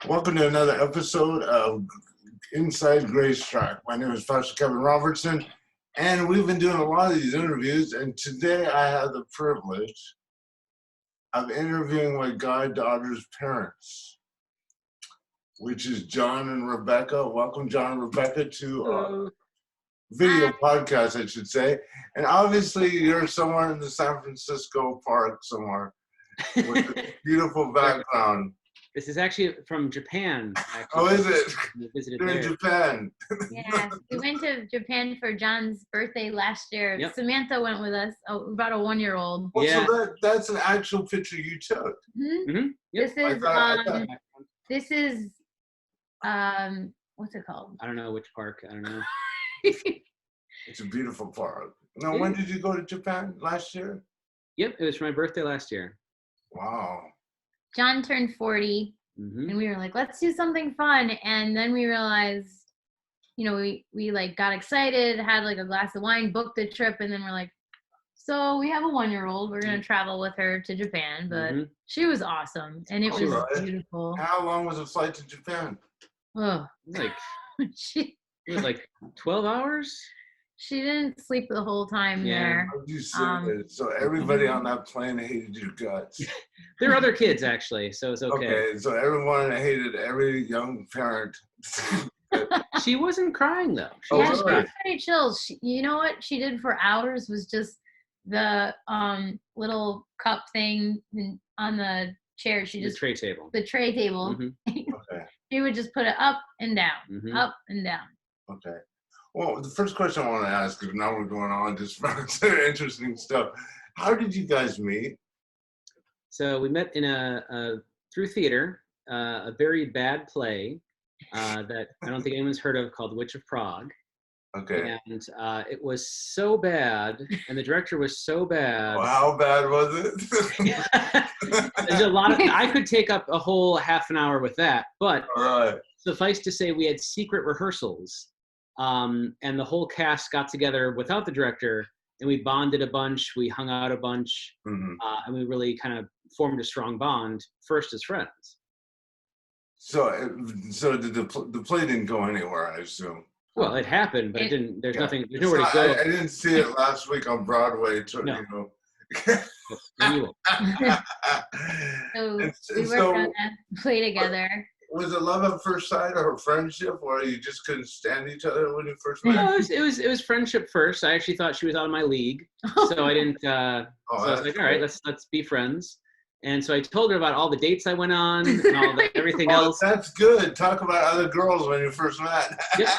Welcome to another episode of Inside Grace Track. My name is Pastor Kevin Robertson, and we've been doing a lot of these interviews, and today I have the privilege of interviewing my goddaughter's parents, which is John and Rebecca. Welcome, John and Rebecca, to our video podcast, I should say. And obviously, you're somewhere in the San Francisco park somewhere with a beautiful background. This is actually from Japan. Actually. Oh, is it? We visited You're in there. Japan. Yeah, we went to Japan for John's birthday last year. Yep. Samantha went with us, about a 1-year-old. Well, Yeah. so that's an actual picture you took. Mm-hmm. Yep. This is what's it called? I don't know which park. I don't know. It's a beautiful park. Now, when did you go to Japan? Last year? Yep, it was for my birthday last year. Wow. John turned 40, and we were like, let's do something fun. And then we realized, we like got excited, had like a glass of wine, booked the trip, and then we're like, so we have a 1-year-old. We're going to travel with her to Japan. But she was awesome, and it was beautiful. How long was the flight to Japan? Oh, Like it was like 12 hours. She didn't sleep the whole time there. Are you serious? So everybody on that plane hated your guts. There were other kids actually, so it's okay. Okay, so everyone hated every young parent. She wasn't crying though. Oh, Yeah, really? she was pretty chill. You know what she did for hours was just the little cup thing on the chair. She just The tray table. the tray table. Okay. She would just put it up and down, up and down. Okay. Well, the first question I want to ask, because now we're going on just for interesting stuff. How did you guys meet? So we met in through theater, a very bad play that I don't think anyone's heard of called Witch of Prague. Okay. And it was so bad, and the director was so bad. Well, how bad was it? There's a lot of. I could take up a whole half an hour with that, but All right. suffice to say, we had secret rehearsals, and the whole cast got together without the director, and we bonded a bunch. We hung out a bunch, and we really kind of formed a strong bond. First as friends. So did the play didn't go anywhere, I assume. Well, it happened, but it didn't. There's nothing. There's nowhere to I go. didn't see it last week on Broadway. No. So we worked on that play together. Was it love at first sight or friendship, or you just couldn't stand each other when you first met? No, it was friendship first. I actually thought she was out of my league, so I didn't. So I was like, all right, let's be friends. And so I told her about all the dates I went on and everything else. That's good. Talk about other girls when you first met. Yep.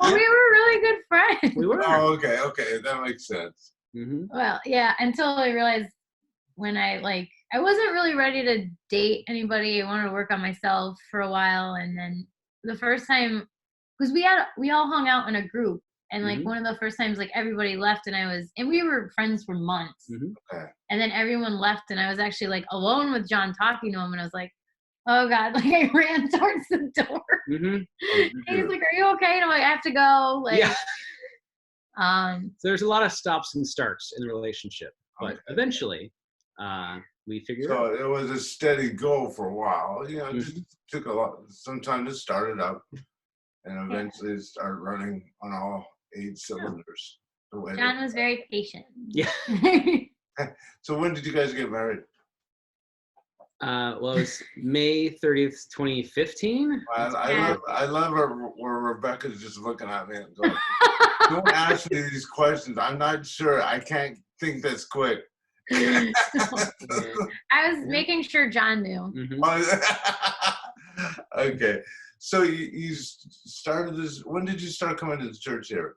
Well, we were really good friends. We were. Oh, okay, that makes sense. Well, yeah, until I realized when I wasn't really ready to date anybody. I wanted to work on myself for a while, and then the first time, because we all hung out in a group, and one of the first times, everybody left, and we were friends for months. Okay. And then everyone left, and I was actually alone with John talking to him, and I was like, oh God, I ran towards the door. And he's like, are you okay? And I'm like, I have to go. So there's a lot of stops and starts in the relationship, but eventually we figured it out. So it was a steady go for a while. It just took some time to start it up, and eventually it started running on all 8 cylinders. John was very patient. Yeah. So when did you guys get married? Well, it was May 30th, 2015. I love where Rebecca's just looking at me and going, don't ask me these questions. I'm not sure. I can't think this quick. I was making sure John knew. Okay. So you started this, when did you start coming to the church here?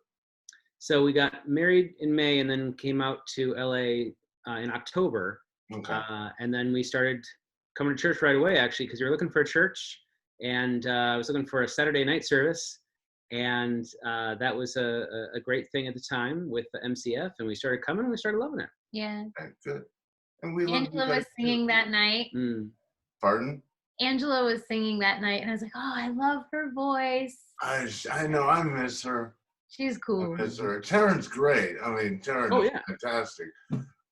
So we got married in May and then came out to LA in October. Okay. And then we started coming to church right away, actually, because we were looking for a church, and I was looking for a Saturday night service, and that was a great thing at the time with the MCF, and we started coming and we started loving it. Yeah. Okay, good. And Angela was singing that night. Pardon? Angela was singing that night, and I was like, oh, I love her voice. I know, I miss her. She's cool. I miss her. Taryn's great. I mean, Taryn is fantastic.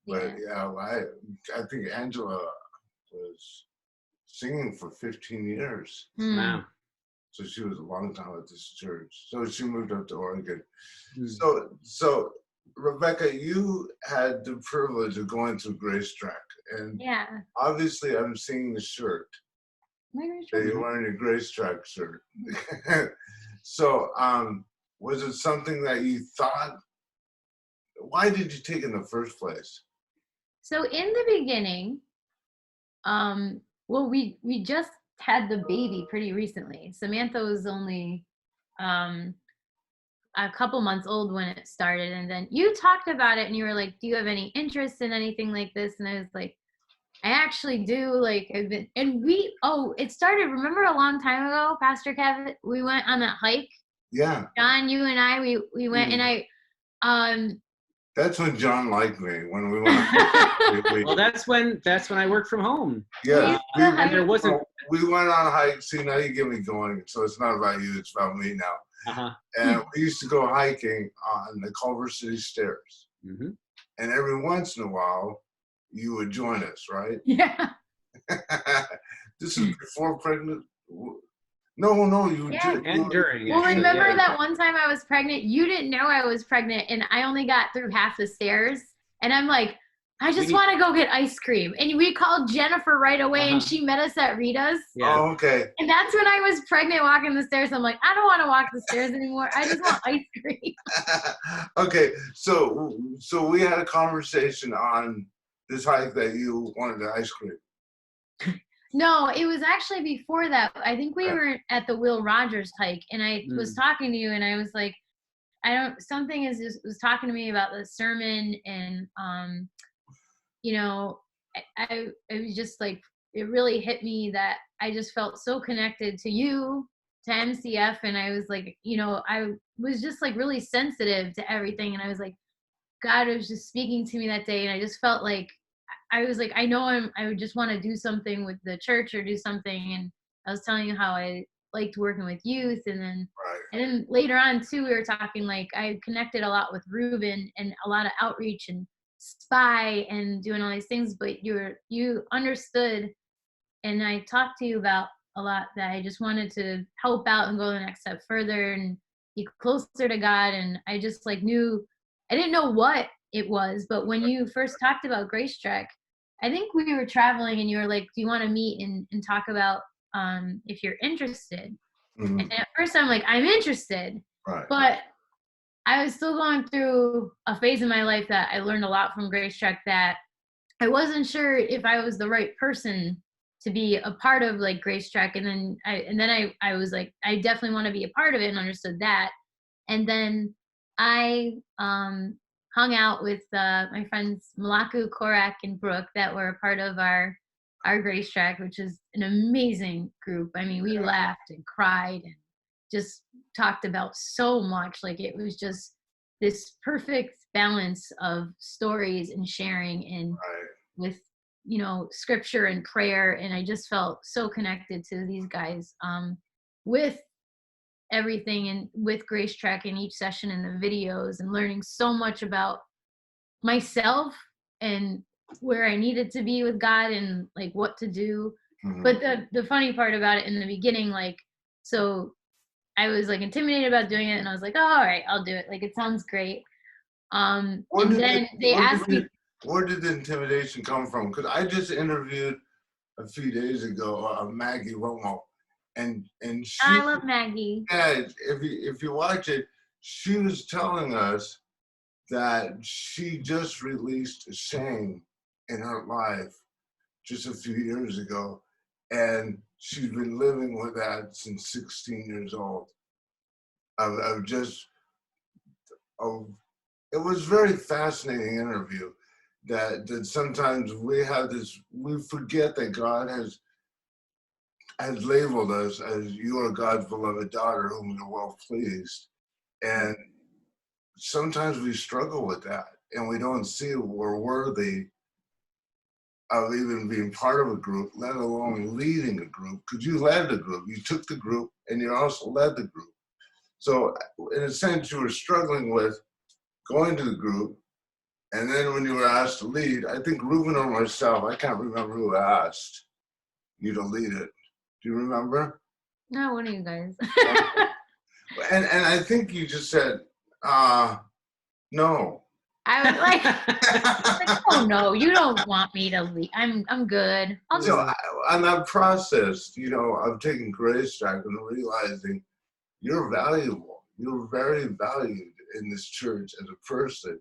But I think Angela was singing for 15 years. Wow. So she was a long time at this church. So she moved up to Oregon. Mm. So Rebecca, you had the privilege of going through Grace Track, and Yeah. obviously I'm seeing the shirt. That you're wearing a Grace Track shirt. So was it something that you thought? Why did you take it in the first place? So in the beginning, well, we just had the baby pretty recently. Samantha was only a couple months old when it started, and then you talked about it and you were like, do you have any interest in anything like this? And I was like, I actually do. Like, I've been, and it started, remember a long time ago, Pastor Kevin, we went on that hike. Yeah. John, you and I, we went and that's when John liked me, when we went. Well, that's when I worked from home. Yeah, and there wasn't. We went on a hike. See, now you get me going. So it's not about you; it's about me now. And we used to go hiking on the Culver City stairs. And every once in a while, you would join us, right? Yeah. This is before pregnant. No, you did. And during. Well, remember that one time I was pregnant? You didn't know I was pregnant, and I only got through half the stairs. And I'm like, I just want to go get ice cream. And we called Jennifer right away, and she met us at Rita's. Yeah. Oh, okay. And that's when I was pregnant walking the stairs. I'm like, I don't want to walk the stairs anymore. I just want ice cream. Okay, so we had a conversation on this hike that you wanted the ice cream. No, it was actually before that. I think we were at the Will Rogers hike, and I was talking to you, and I was like, something was talking to me about the sermon, and I was just like, it really hit me that I just felt so connected to you, to MCF, and I was like, I was just like really sensitive to everything, and I was like, God was just speaking to me that day, and I just felt like, I was like, I know I would just want to do something with the church or do something. And I was telling you how I liked working with youth. And then later on too, we were talking, like, I connected a lot with Ruben and a lot of outreach and spy and doing all these things, but you understood. And I talked to you about a lot that I just wanted to help out and go the next step further and be closer to God. And I just like knew, I didn't know what it was, but when you first talked about Grace Track, I think we were traveling and you were like, do you want to meet and talk about if you're interested? And at first I'm like, I'm interested, but I was still going through a phase in my life that I learned a lot from Grace Track, that I wasn't sure if I was the right person to be a part of like Grace Track. And then I was like, I definitely want to be a part of it, and understood that. And then I hung out with my friends Malaku, Korak, and Brooke that were a part of our Grace Track, which is an amazing group. I mean, we laughed and cried and just talked about so much. Like, it was just this perfect balance of stories and sharing and with, scripture and prayer. And I just felt so connected to these guys with everything, and with Grace Track in each session and the videos, and learning so much about myself and where I needed to be with God and like what to do. But the funny part about it in the beginning, like, so I was like intimidated about doing it, and I was like, oh, all right, I'll do it. Like, it sounds great. And then they asked me, where did the intimidation come from? Because I just interviewed a few days ago Maggie Romo. And she, I love Maggie. Yeah, if you watch it, she was telling us that she just released shame in her life just a few years ago, and she's been living with that since 16 years old. It was a very fascinating interview. That sometimes we forget that God has labeled us as, you are God's beloved daughter whom you're well pleased. And sometimes we struggle with that, and we don't see we're worthy of even being part of a group, let alone leading a group, because you led the group. You took the group, and you also led the group. So in a sense, you were struggling with going to the group, and then when you were asked to lead, I think Ruben or myself, I can't remember who asked, you to lead it. Do you remember? No, one of you guys. And I think you just said, no. I was like, oh no, you don't want me to leave. I'm good. I'll just. So on that process, of taking Grace Track and realizing you're valuable. You're very valued in this church as a person.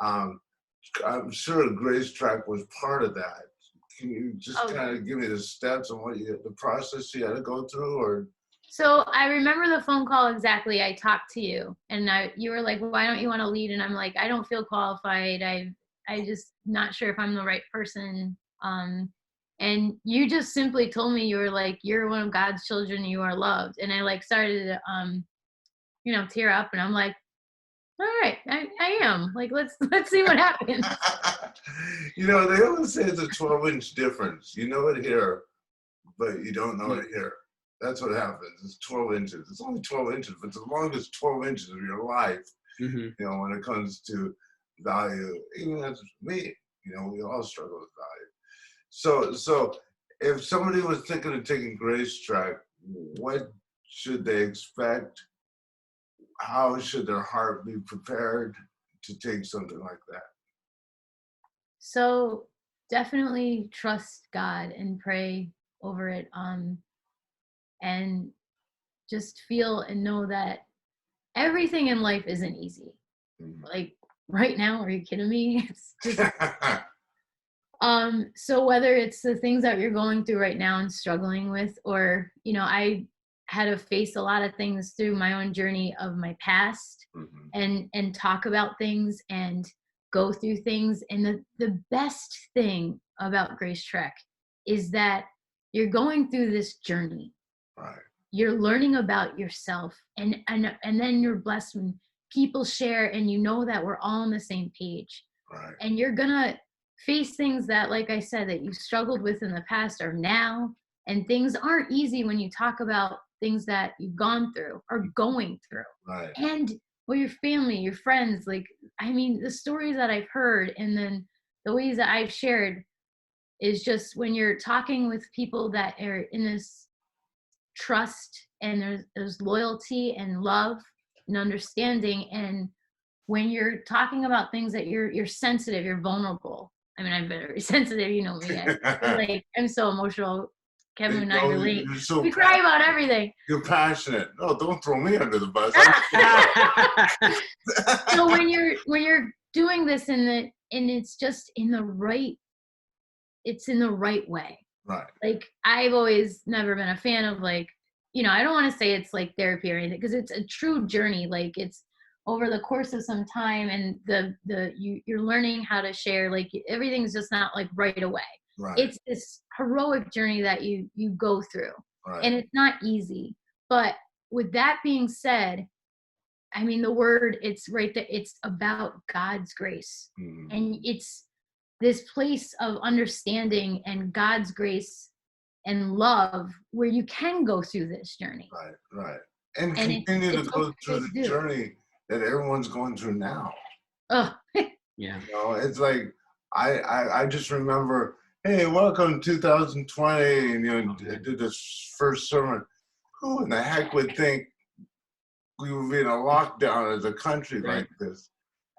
I'm sure Grace Track was part of that. Can you just kind of give me the steps on the process you had to go through, or? So I remember the phone call exactly. I talked to you, and you were like, "Why don't you want to lead?" And I'm like, "I don't feel qualified. I just not sure if I'm the right person." And you just simply told me, you were like, "You're one of God's children. You are loved." And I like started to tear up, and I'm like, "All right, I am. Like, let's see what happens." They always say it's a 12-inch difference. You know it here, but you don't know it here. That's what happens. It's 12 inches. It's only 12 inches, but it's the longest 12 inches of your life, when it comes to value. Even as me, we all struggle with value. So if somebody was thinking of taking Grace Track, what should they expect? How should their heart be prepared to take something like that? So definitely trust God and pray over it. And just feel and know that everything in life isn't easy. Like right now, are you kidding me? It's just so whether it's the things that you're going through right now and struggling with, or I had to face a lot of things through my own journey of my past, and talk about things and go through things. And the best thing about Grace Trek is that you're going through this journey. Right. You're learning about yourself, and then you're blessed when people share, and that we're all on the same page. Right. And you're gonna face things that, like I said, that you struggled with in the past or now, and things aren't easy when you talk about things that you've gone through or going through. Right. And your family, your friends, the stories that I've heard, and then the ways that I've shared, is just when you're talking with people that are in this trust, and there's loyalty and love and understanding. And when you're talking about things that you're sensitive, you're vulnerable. I mean, I'm very sensitive, me. I'm so emotional. Kevin and I relate. We cry about everything. You're passionate. No, don't throw me under the bus. So when you're doing this and it's just in the right way. Right. Like, I've always never been a fan of I don't want to say it's like therapy or anything, because it's a true journey. Like, it's over the course of some time, and you're learning how to share. Like, everything's just not like right away. Right. It's this heroic journey that you go through. Right. And it's not easy. But with that being said, I mean, the word, it's right there. It's about God's grace. And it's this place of understanding and God's grace and love where you can go through this journey. Right. And continue to go through the journey that everyone's going through now. Oh, yeah. It's like, I just remember, hey, welcome 2020, and did this first sermon. Who in the heck would think we would be in a lockdown as a country like this,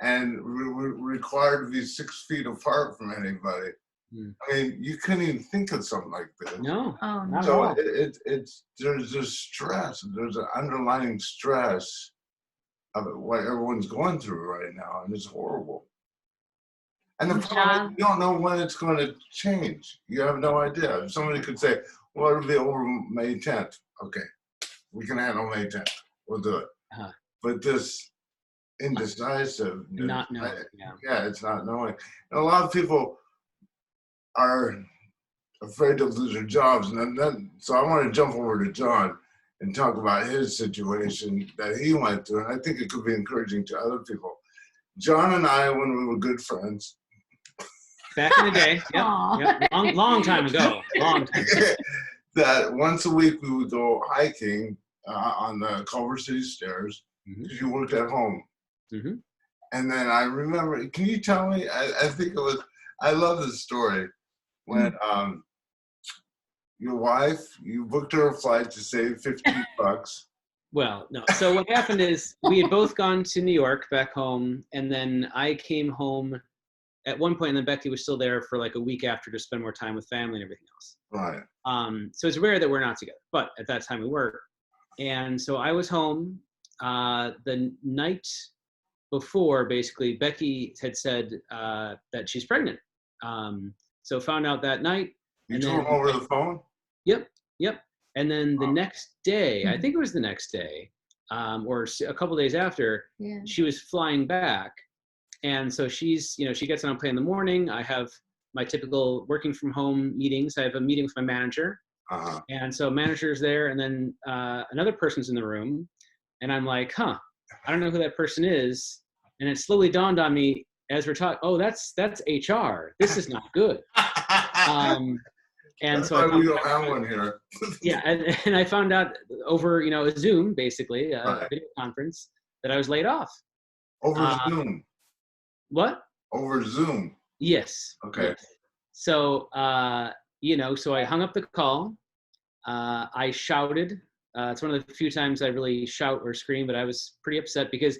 and we're required to be 6 feet apart from anybody? I mean, you couldn't even think of something like this. No, not at so all. There's this stress. There's an underlying stress of what everyone's going through right now, and it's horrible. And the problem is, you don't know when it's going to change. You have no idea. Somebody could say, well, it'll be over May 10th. Okay, we can handle May 10th. We'll do it. But this indecisive, not knowing. It's not knowing. And a lot of people are afraid to lose their jobs. So I want to jump over to John and talk about his situation that he went through. And I think it could be encouraging to other people. John and I, when we were good friends, back in the day, yep. Long time ago, that once a week we would go hiking on the Culver City stairs, because you worked at home. And then I remember, can you tell me, I think it was, I love this story, when your wife, you booked her a flight to save $15. Well, no. So what happened is we had both gone to New York back home, and then I came home at one point, and then Becky was still there for like a week after to spend more time with family and everything else. Right. So it's rare that we're not together, but at that time we were. And so I was home the night before. Basically, Becky had said that she's pregnant. So found out that night. You told him over the phone? Yep. And then the next day, I think it was the next day, or a couple days after, she was flying back. And so she's, she gets on a plane in the morning. I have my typical working from home meetings. I have a meeting with my manager. And so manager's there, and then another person's in the room. And I'm like, I don't know who that person is. And it slowly dawned on me as we're talking, oh, that's HR. This is not good. And that's so why we don't have one here. and I found out over, a Zoom, basically, a video conference, that I was laid off. Over Zoom? What? Over Zoom? Yes. Okay. Yes. So, so I hung up the call. I shouted. It's one of the few times I really shout or scream, but I was pretty upset because,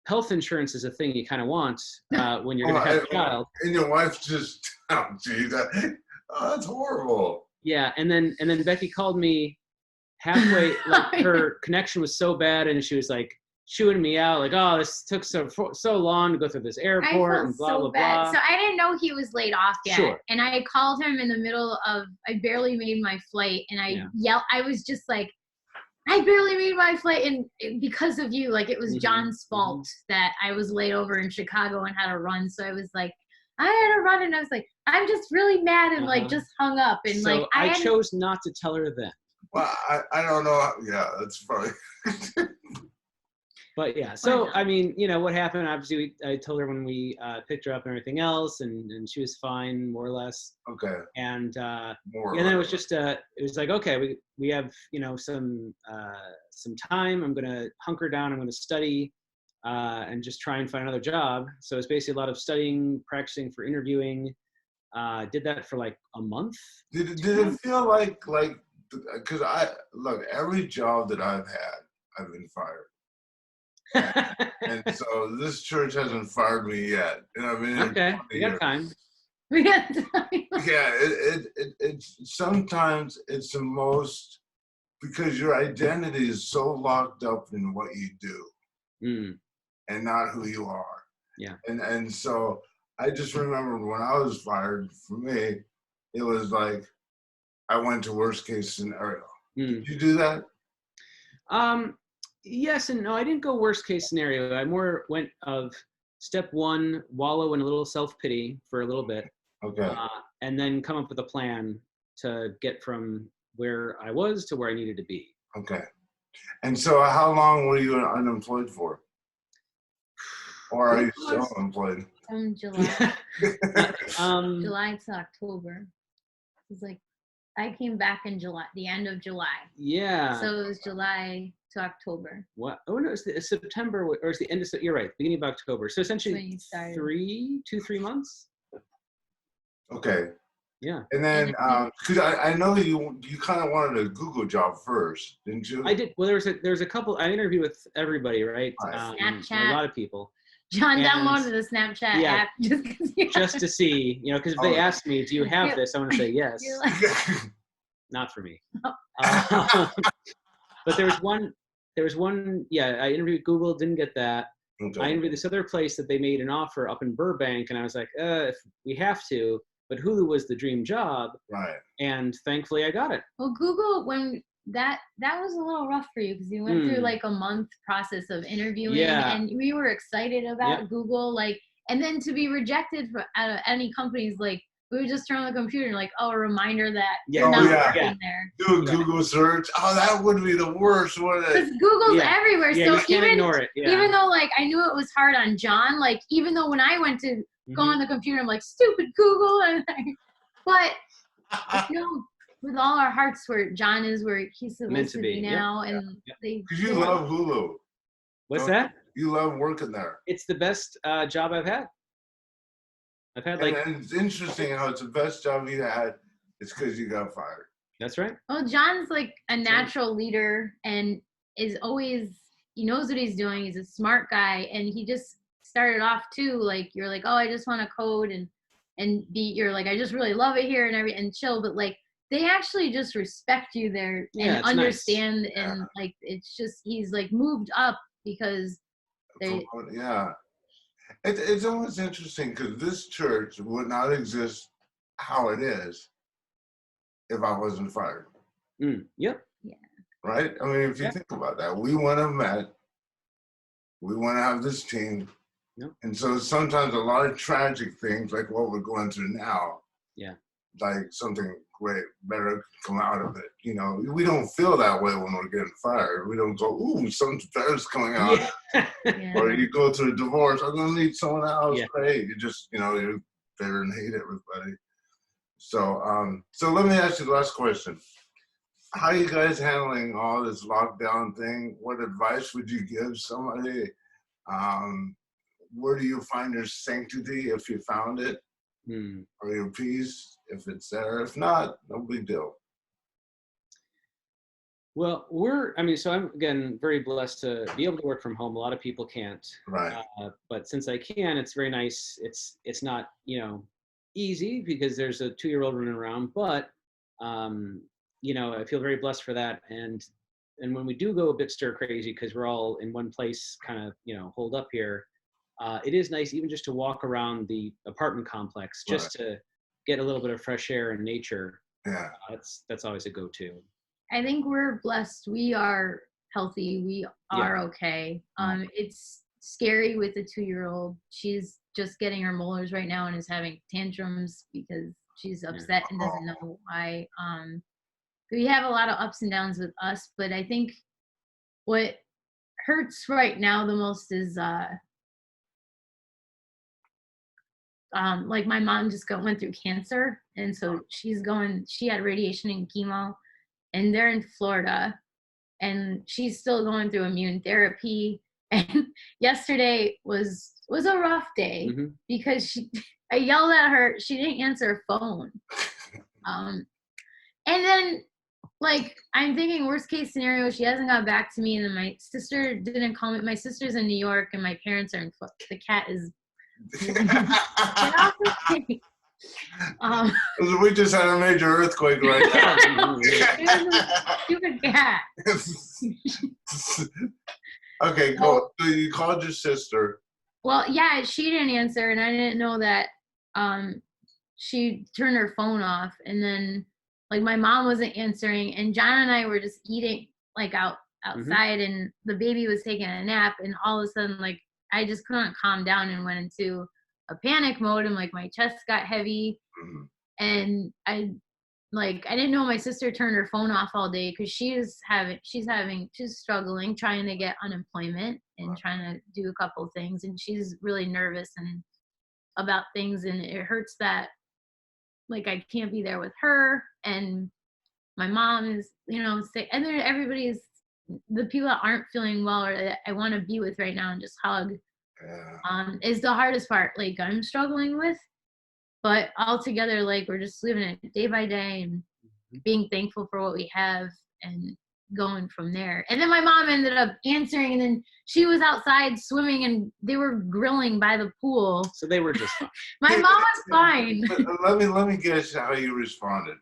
health insurance is a thing you kind of want when you're going to have a child. And your wife just, that's horrible. Yeah, and then Becky called me halfway. Like her connection was so bad, and she was like chewing me out, like, "Oh, this took so long to go through this airport and blah blah blah." So I didn't know he was laid off yet, Sure. And I called him in the middle of. I barely made my flight, and I yelled. I was just like, I barely made my flight, and because of you, like it was John's fault that I was laid over in Chicago and had to run. So I was like, I had to run, and I was like, I'm just really mad, and like just hung up, and so like I chose not to tell her then. Well, I don't know. Yeah, that's funny. But yeah, so I mean, what happened? Obviously, I told her when we picked her up and everything else, and she was fine, more or less. Okay. And then it was just it was like, okay, we have some time. I'm gonna hunker down. I'm gonna study and just try and find another job. So it's basically a lot of studying, practicing for interviewing. Did that for like a month. Did it feel like because every job that I've had, I've been fired. And so this church hasn't fired me yet. And I've been okay. We got time. We got time. Yeah, it's sometimes it's the most, because your identity is so locked up in what you do and not who you are. Yeah. And so I just remember when I was fired, for me, it was like I went to worst case scenario. Did you do that? Yes and no. I didn't go worst case scenario. I more went of step one, wallow in a little self-pity for a little bit. Okay. And then come up with a plan to get from where I was to where I needed to be. Okay. And so how long were you unemployed for? Or are you still employed? From July. July to October. It was like, I came back in July, the end of July. Yeah. So it was July to October. What? Oh no, it's September, or it's the end of. You're right, beginning of October. So essentially, 3 months. Okay. Yeah. And then, because I know you kind of wanted a Google job first, didn't you? I did. Well, there's a couple. I interviewed with everybody, right? Snapchat. A lot of people. John downloaded the Snapchat app just to see, because if they ask me, "Do you have this?" I'm going to say yes. Not for me. But there was one. Yeah, I interviewed Google, didn't get that. Okay. I interviewed this other place that they made an offer up in Burbank, and I was like, if we have to. But Hulu was the dream job. Right. And thankfully I got it. Well, Google, when that was a little rough for you because you went through like a month process of interviewing and we were excited about Google, and then to be rejected out of any companies, we would just turn on the computer and a reminder that you're not working there. Do a Google search. Oh, that would be the worst, wouldn't it? Because Google's everywhere. Yeah, so you can't ignore it. Yeah. Even though I knew it was hard on John, even though when I went to go on the computer, I'm like, stupid Google. But with all our hearts, where John is, where he's supposed to be now, and because you love Hulu. What's that? You love working there. It's the best job I've had. I've had and it's interesting how it's the best job you had, it's because you got fired. That's right. Well, John's like a natural leader and is always, he knows what he's doing. He's a smart guy, and he just started off too. Like, you're like, oh, I just want to code and be, you're like, I just really love it here and chill. But like, they actually just respect you there and understand. Nice. And like, it's just, he's like moved up because they. Yeah. It's almost interesting because this church would not exist how it is if I wasn't fired. Yep. Yeah. Right? I mean, if you think about that, we want to met. We want to have this team. Yep. And so sometimes a lot of tragic things like what we're going through now, like something great, better come out of it. You know, we don't feel that way when we're getting fired. We don't go, ooh, something better's coming out. Yeah. Or you go through a divorce, I'm going to need someone else. Yeah. Great. You just, you know, you're there and hate everybody. So, so let me ask you the last question. How are you guys handling all this lockdown thing? What advice would you give somebody? Where do you find your sanctity if you found it? Or your peace if it's there? If not, no big deal. Well, so I'm, again, very blessed to be able to work from home. A lot of people can't. Right. But since I can, it's very nice. It's not, easy because there's a 2-year-old running around, but, I feel very blessed for that. And when we do go a bit stir crazy because we're all in one place kind of, holed up here, it is nice even just to walk around the apartment complex just to get a little bit of fresh air and nature. Yeah. That's always a go-to. I think we're blessed. We are healthy. We are okay. It's scary with a 2-year-old. She's just getting her molars right now and is having tantrums because she's upset and doesn't know why. We have a lot of ups and downs with us, but I think what hurts right now the most is like my mom just went through cancer, and so she had radiation and chemo, and they're in Florida, and she's still going through immune therapy. And yesterday was a rough day because I yelled at her. She didn't answer her phone. And then like, I'm thinking worst case scenario, she hasn't got back to me, and then my sister didn't call me. My sister's in New York and my parents are in Florida. The cat is we just had a major earthquake right now. Stupid cat. Okay, cool. So you called your sister. Well, yeah, she didn't answer, and I didn't know that she turned her phone off, and then like my mom wasn't answering, and John and I were just eating like outside, and the baby was taking a nap, and all of a sudden like I just couldn't calm down and went into a panic mode, and like my chest got heavy, and I didn't know my sister turned her phone off all day because she's struggling trying to get unemployment and trying to do a couple of things, and she's really nervous and about things, and it hurts that like I can't be there with her, and my mom is sick, and then everybody's the people that aren't feeling well or that I want to be with right now and just hug is the hardest part. Like I'm struggling with, but altogether, like we're just living it day by day and being thankful for what we have and going from there. And then my mom ended up answering, and then she was outside swimming and they were grilling by the pool. So they were just fine. My mom was fine. Let me guess how you responded.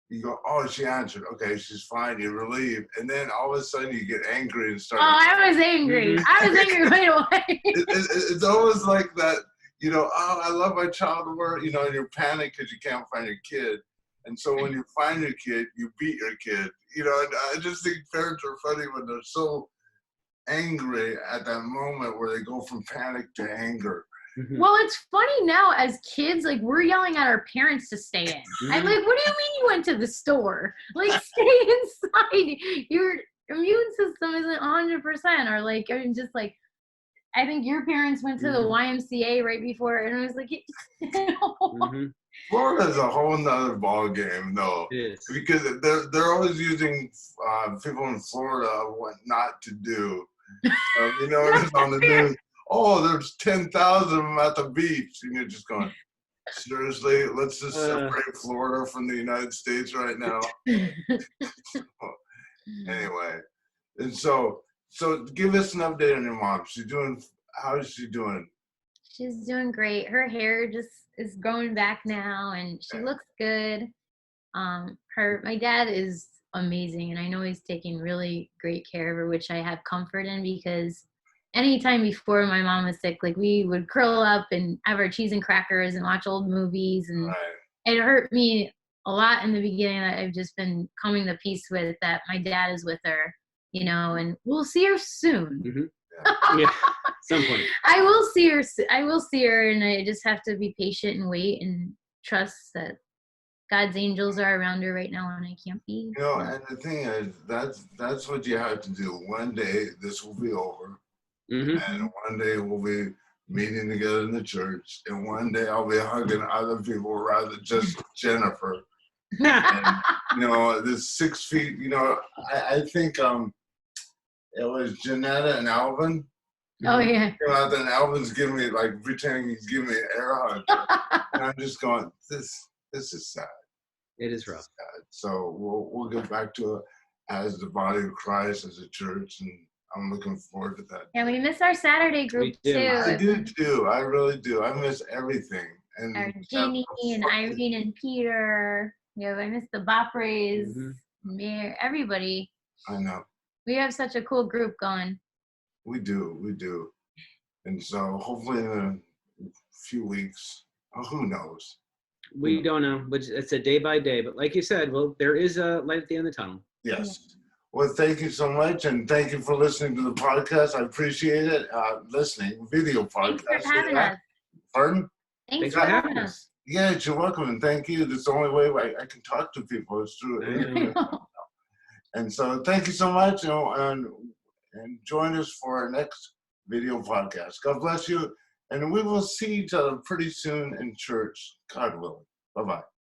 You go, oh, she answered. Okay, she's fine. You're relieved. And then all of a sudden you get angry and start. Oh, I was angry. I was angry right away. It's always like that, oh, I love my child, and you're panicked because you can't find your kid. And so when you find your kid, you beat your kid. And I just think parents are funny when they're so angry at that moment where they go from panic to anger. Well, it's funny now as kids, like we're yelling at our parents to stay in. I'm like, what do you mean you went to the store? Like, stay inside. Your immune system isn't 100%. Or like, I'm just like, I think your parents went to the YMCA right before, and I was like, Florida's a whole nother ball game, though, because they're always using people in Florida what not to do. It's on the news. Oh, there's 10,000 of them at the beach, and you're just going, Seriously, let's just separate Florida from the United States right now. Anyway, and so give us an update on your mom. How is she doing? She's doing great. Her hair just is growing back now, and she looks good. My dad is amazing, and I know he's taking really great care of her, which I have comfort in, because anytime before my mom was sick, like, we would curl up and have our cheese and crackers and watch old movies, and it hurt me a lot in the beginning. That I've just been coming to peace with that my dad is with her, and we'll see her soon. Mm-hmm. Yeah, some point. I will see her, and I just have to be patient and wait and trust that God's angels are around her right now, and I can't be. And the thing is, that's what you have to do. One day this will be over, and one day we'll be meeting together in the church, and one day I'll be hugging other people rather than just Jennifer. And, this 6 feet. I think it was Janetta and Alvin. Oh yeah. Then Alvin's giving me, like, pretending he's giving me an air hug, and I'm just going, this is sad. It is rough. So we'll get back to it as the body of Christ, as a church, and I'm looking forward to that. Yeah, we miss our Saturday group too. I do too. I really do. I miss everything. And our Ginny and Irene and Peter. I miss the Bopres, Mayor, everybody. I know. We have such a cool group going. We do. And so hopefully in a few weeks, who knows? We don't know, but it's a day by day. But like you said, well, there is a light at the end of the tunnel. Yes. Well, thank you so much, and thank you for listening to the podcast. I appreciate it. Video podcast. Thanks for having us. Pardon? Thanks for having us. Yeah, you're welcome, and thank you. That's the only way I can talk to people is through it. And so thank you so much, and join us for our next video podcast. God bless you, and we will see each other pretty soon in church, God willing. Bye-bye.